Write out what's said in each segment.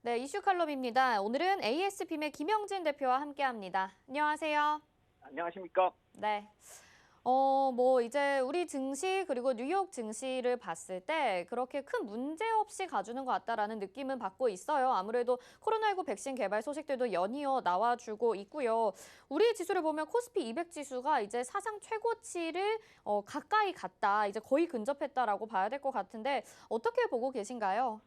네, 이슈 칼럼입니다. 오늘은 AS빔의 김영진 대표와 함께합니다. 안녕하세요. 안녕하십니까? 네. 이제 우리 증시 그리고 뉴욕 증시를 봤을 때 그렇게 큰 문제 없이 가주는 것 같다라는 느낌은 받고 있어요. 아무래도 코로나19 백신 개발 소식들도 연이어 나와주고 있고요. 우리 지수를 보면 코스피 200 지수가 이제 사상 최고치를 가까이 갔다, 이제 거의 근접했다라고 봐야 될 것 같은데 어떻게 보고 계신가요?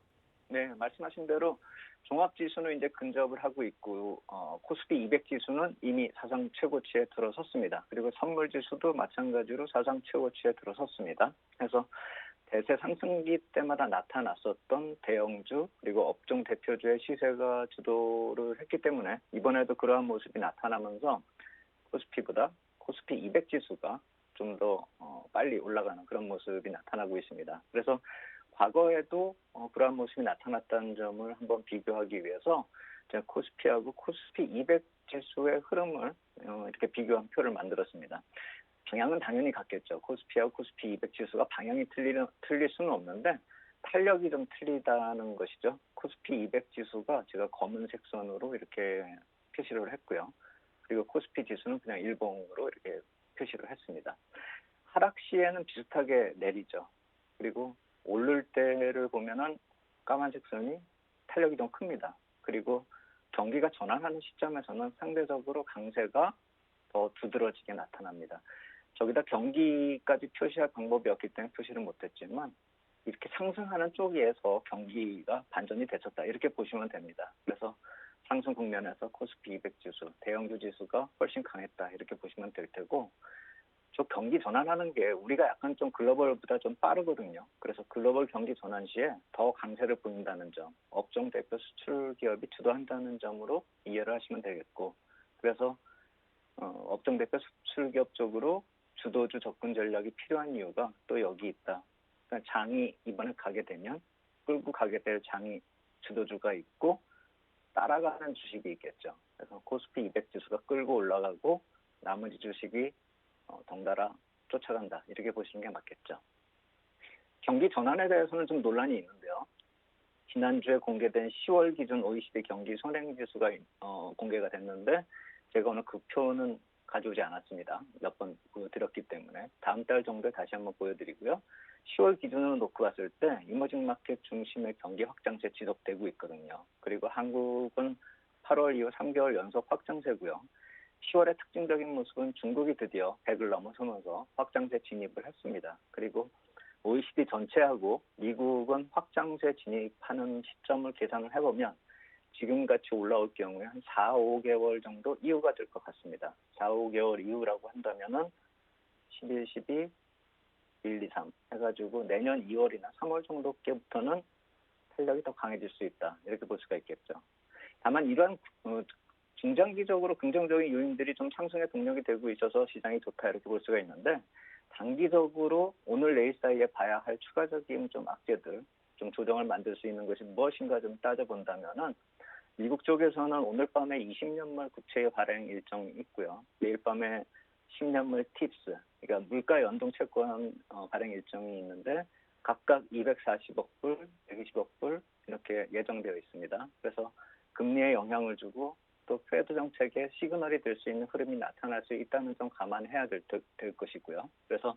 네, 말씀하신 대로 종합지수는 이제 근접을 하고 있고, 코스피 200 지수는 이미 사상 최고치에 들어섰습니다. 그리고 선물지수도 마찬가지로 사상 최고치에 들어섰습니다. 그래서 대세 상승기 때마다 나타났었던 대형주 그리고 업종 대표주의 시세가 주도를 했기 때문에 이번에도 그러한 모습이 나타나면서 코스피보다 코스피 200 지수가 좀 더 빨리 올라가는 그런 모습이 나타나고 있습니다. 그래서 과거에도 그러한 모습이 나타났다는 점을 한번 비교하기 위해서 제가 코스피하고 코스피 200 지수의 흐름을 이렇게 비교한 표를 만들었습니다. 방향은 당연히 같겠죠. 코스피하고 코스피 200 지수가 방향이 틀릴 수는 없는데 탄력이 좀 틀리다는 것이죠. 코스피 200 지수가 제가 검은색 선으로 이렇게 표시를 했고요. 그리고 코스피 지수는 그냥 일봉으로 이렇게 표시를 했습니다. 하락 시에는 비슷하게 내리죠. 그리고 오를 때를 보면은 까만색 선이 탄력이 좀 큽니다. 그리고 경기가 전환하는 시점에서는 상대적으로 강세가 더 두드러지게 나타납니다. 저기다 경기까지 표시할 방법이 없기 때문에 표시를 못했지만 이렇게 상승하는 쪽에서 경기가 반전이 되었다 이렇게 보시면 됩니다. 그래서 상승 국면에서 코스피 200 지수, 대형주 지수가 훨씬 강했다 이렇게 보시면 될 테고, 저 경기 전환하는 게 우리가 약간 좀 글로벌보다 좀 빠르거든요. 그래서 글로벌 경기 전환 시에 더 강세를 보인다는 점, 업종 대표 수출 기업이 주도한다는 점으로 이해를 하시면 되겠고, 그래서 업종 대표 수출 기업 쪽으로 주도주 접근 전략이 필요한 이유가 또 여기 있다. 그러니까 장이 이번에 가게 되면 끌고 가게 될 장이 주도주가 있고 따라가는 주식이 있겠죠. 그래서 코스피 200 지수가 끌고 올라가고 나머지 주식이 덩달아 쫓아간다. 이렇게 보시는 게 맞겠죠. 경기 전환에 대해서는 좀 논란이 있는데요. 지난주에 공개된 10월 기준 OECD 경기 선행지수가 공개가 됐는데 제가 오늘 그 표는 가져오지 않았습니다. 몇 번 보여드렸기 때문에 다음 달 정도에 다시 한번 보여드리고요. 10월 기준으로 놓고 봤을 때 이머징 마켓 중심의 경기 확장세 지속되고 있거든요. 그리고 한국은 8월 이후 3개월 연속 확장세고요. 10월의 특징적인 모습은 중국이 드디어 100을 넘어서면서 확장세 진입을 했습니다. 그리고 OECD 전체하고 미국은 확장세 진입하는 시점을 계산을 해보면 지금같이 올라올 경우에 한 4, 5개월 정도 이후가 될 것 같습니다. 4, 5개월 이후라고 한다면은 11, 12, 1, 2, 3 해가지고 내년 2월이나 3월 정도께부터는 탄력이 더 강해질 수 있다. 이렇게 볼 수가 있겠죠. 다만 이러한 중장기적으로 긍정적인 요인들이 좀 상승의 동력이 되고 있어서 시장이 좋다 이렇게 볼 수가 있는데, 단기적으로 오늘 내일 사이에 봐야 할 추가적인 좀 악재들, 좀 조정을 만들 수 있는 것이 무엇인가 좀 따져본다면은 미국 쪽에서는 오늘 밤에 20년물 국채의 발행 일정이 있고요. 내일 밤에 10년물 팁스, 그러니까 물가 연동 채권 발행 일정이 있는데 각각 240억 불, 120억 불 이렇게 예정되어 있습니다. 그래서 금리에 영향을 주고 또 패드 정책의 시그널이 될 수 있는 흐름이 나타날 수 있다는 점 감안해야 될 것이고요. 그래서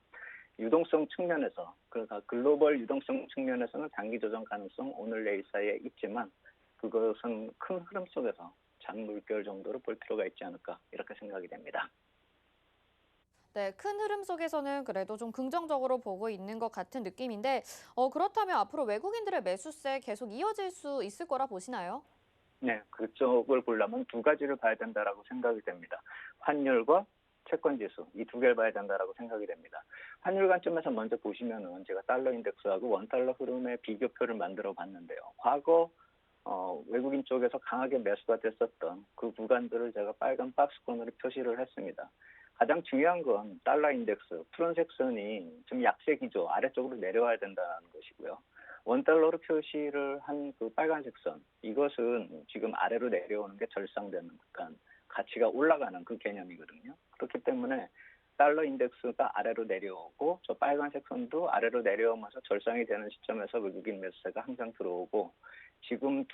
유동성 측면에서, 그러니까 글로벌 유동성 측면에서는 장기 조정 가능성 오늘 내일 사이에 있지만 그것은 큰 흐름 속에서 장물결 정도로 볼 필요가 있지 않을까 이렇게 생각이 됩니다. 네, 큰 흐름 속에서는 그래도 좀 긍정적으로 보고 있는 것 같은 느낌인데, 그렇다면 앞으로 외국인들의 매수세 계속 이어질 수 있을 거라 보시나요? 네, 그쪽을 보려면 두 가지를 봐야 된다라고 생각이 됩니다. 환율과 채권지수 이 두 개를 봐야 된다라고 생각이 됩니다. 환율 관점에서 먼저 보시면은 제가 달러 인덱스하고 원달러 흐름의 비교표를 만들어 봤는데요. 과거 외국인 쪽에서 강하게 매수가 됐었던 그 구간들을 제가 빨간 박스권으로 표시를 했습니다. 가장 중요한 건 달러 인덱스 푸른색 선이 좀 약세 기조 아래쪽으로 내려와야 된다는 것이고요. 원달러로 표시를 한 그 빨간색 선, 이것은 지금 아래로 내려오는 게 절상되는, 그러니까 가치가 올라가는 그 개념이거든요. 그렇기 때문에 달러 인덱스가 아래로 내려오고 저 빨간색 선도 아래로 내려오면서 절상이 되는 시점에서 외국인 매수세가 항상 들어오고, 지금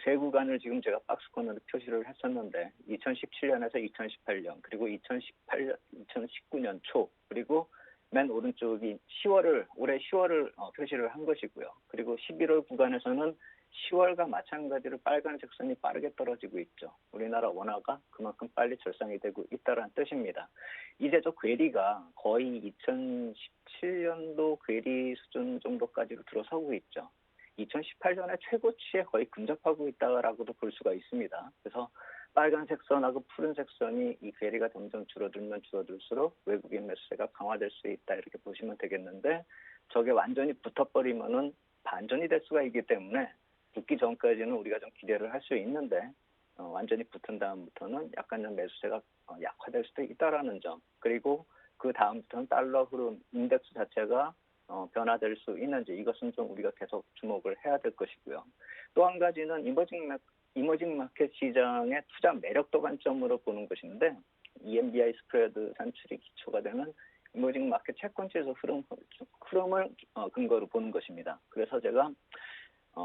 세 구간을 지금 제가 박스권으로 표시를 했었는데 2017년에서 2018년 그리고 2019년 초 그리고 맨 오른쪽이 올해 10월을 표시를 한 것이고요. 그리고 11월 구간에서는 10월과 마찬가지로 빨간색 선이 빠르게 떨어지고 있죠. 우리나라 원화가 그만큼 빨리 절상이 되고 있다는 뜻입니다. 이제 저 괴리가 거의 2017년도 괴리 수준 정도까지로 들어서고 있죠. 2018년에 최고치에 거의 근접하고 있다라고도 볼 수가 있습니다. 그래서 빨간색 선하고 푸른색 선이 이 괴리가 점점 줄어들면 줄어들수록 외국인 매수세가 강화될 수 있다 이렇게 보시면 되겠는데 저게 완전히 붙어버리면은 반전이 될 수가 있기 때문에 붙기 전까지는 우리가 좀 기대를 할 수 있는데 완전히 붙은 다음부터는 약간 좀 매수세가 약화될 수도 있다라는 점 그리고 그 다음부터는 달러 흐름 인덱스 자체가 변화될 수 있는지 이것은 좀 우리가 계속 주목을 해야 될 것이고요. 또 한 가지는 이머징 마켓 시장의 투자 매력도 관점으로 보는 것인데 EMBI 스프레드 산출이 기초가 되는 이머징 마켓 채권 지수 흐름을 근거로 보는 것입니다. 그래서 제가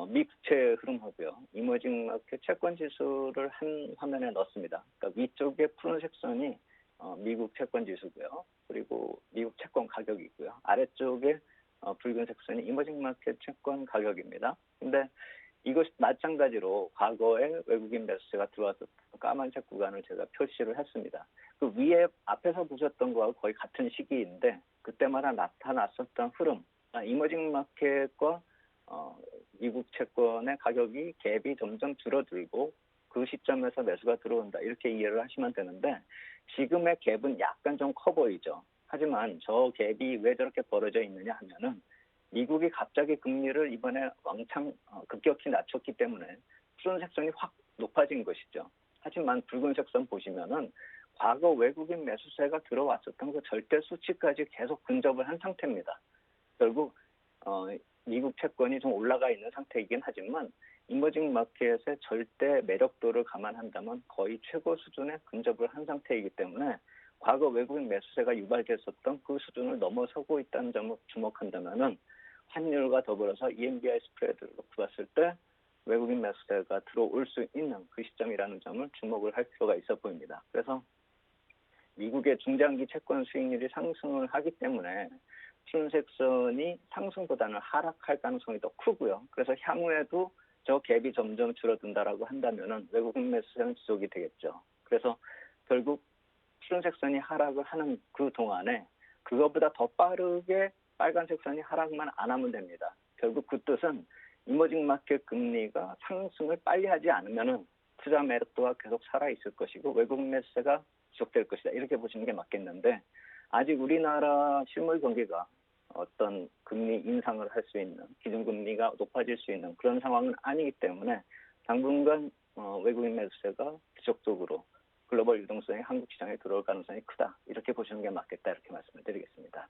미 국채 흐름하고요. 이머징 마켓 채권 지수를 한 화면에 넣었습니다. 그러니까 위쪽에 푸른색 선이 미국 채권 지수고요. 그리고 미국 채권 가격이고요. 아래쪽에 붉은색 선이 이머징 마켓 채권 가격입니다. 근데 이것이 마찬가지로 과거에 외국인 매수세가 들어왔던 까만색 구간을 제가 표시를 했습니다. 그 위에 앞에서 보셨던 거하고 거의 같은 시기인데 그때마다 나타났었던 흐름, 이머징 마켓과 미국 채권의 가격이 갭이 점점 줄어들고 그 시점에서 매수가 들어온다 이렇게 이해를 하시면 되는데 지금의 갭은 약간 좀 커 보이죠. 하지만 저 갭이 왜 저렇게 벌어져 있느냐 하면은 미국이 갑자기 금리를 이번에 왕창 급격히 낮췄기 때문에 푸른색 선이 확 높아진 것이죠. 하지만 붉은색 선 보시면은 과거 외국인 매수세가 들어왔었던 그 절대 수치까지 계속 근접을 한 상태입니다. 결국 미국 채권이 좀 올라가 있는 상태이긴 하지만 이머징 마켓의 절대 매력도를 감안한다면 거의 최고 수준에 근접을 한 상태이기 때문에 과거 외국인 매수세가 유발됐었던 그 수준을 넘어서고 있다는 점을 주목한다면은 환율과 더불어서 EMBI 스프레드를 놓고 봤을 때 외국인 매수세가 들어올 수 있는 그 시점이라는 점을 주목을 할 필요가 있어 보입니다. 그래서 미국의 중장기 채권 수익률이 상승을 하기 때문에 푸른색 선이 상승보다는 하락할 가능성이 더 크고요. 그래서 향후에도 저 갭이 점점 줄어든다라고 한다면은 외국인 매수세는 지속이 되겠죠. 그래서 결국 푸른색 선이 하락을 하는 그 동안에 그거보다 더 빠르게 빨간색 선이 하락만 안 하면 됩니다. 결국 그 뜻은 이머징 마켓 금리가 상승을 빨리 하지 않으면은 투자 매력도가 계속 살아있을 것이고 외국 매수세가 지속될 것이다. 이렇게 보시는 게 맞겠는데 아직 우리나라 실물 경기가 어떤 금리 인상을 할 수 있는 기준금리가 높아질 수 있는 그런 상황은 아니기 때문에 당분간 외국인 매수세가 지속적으로 글로벌 유동성이 한국 시장에 들어올 가능성이 크다. 이렇게 보시는 게 맞겠다. 이렇게 말씀을 드리겠습니다.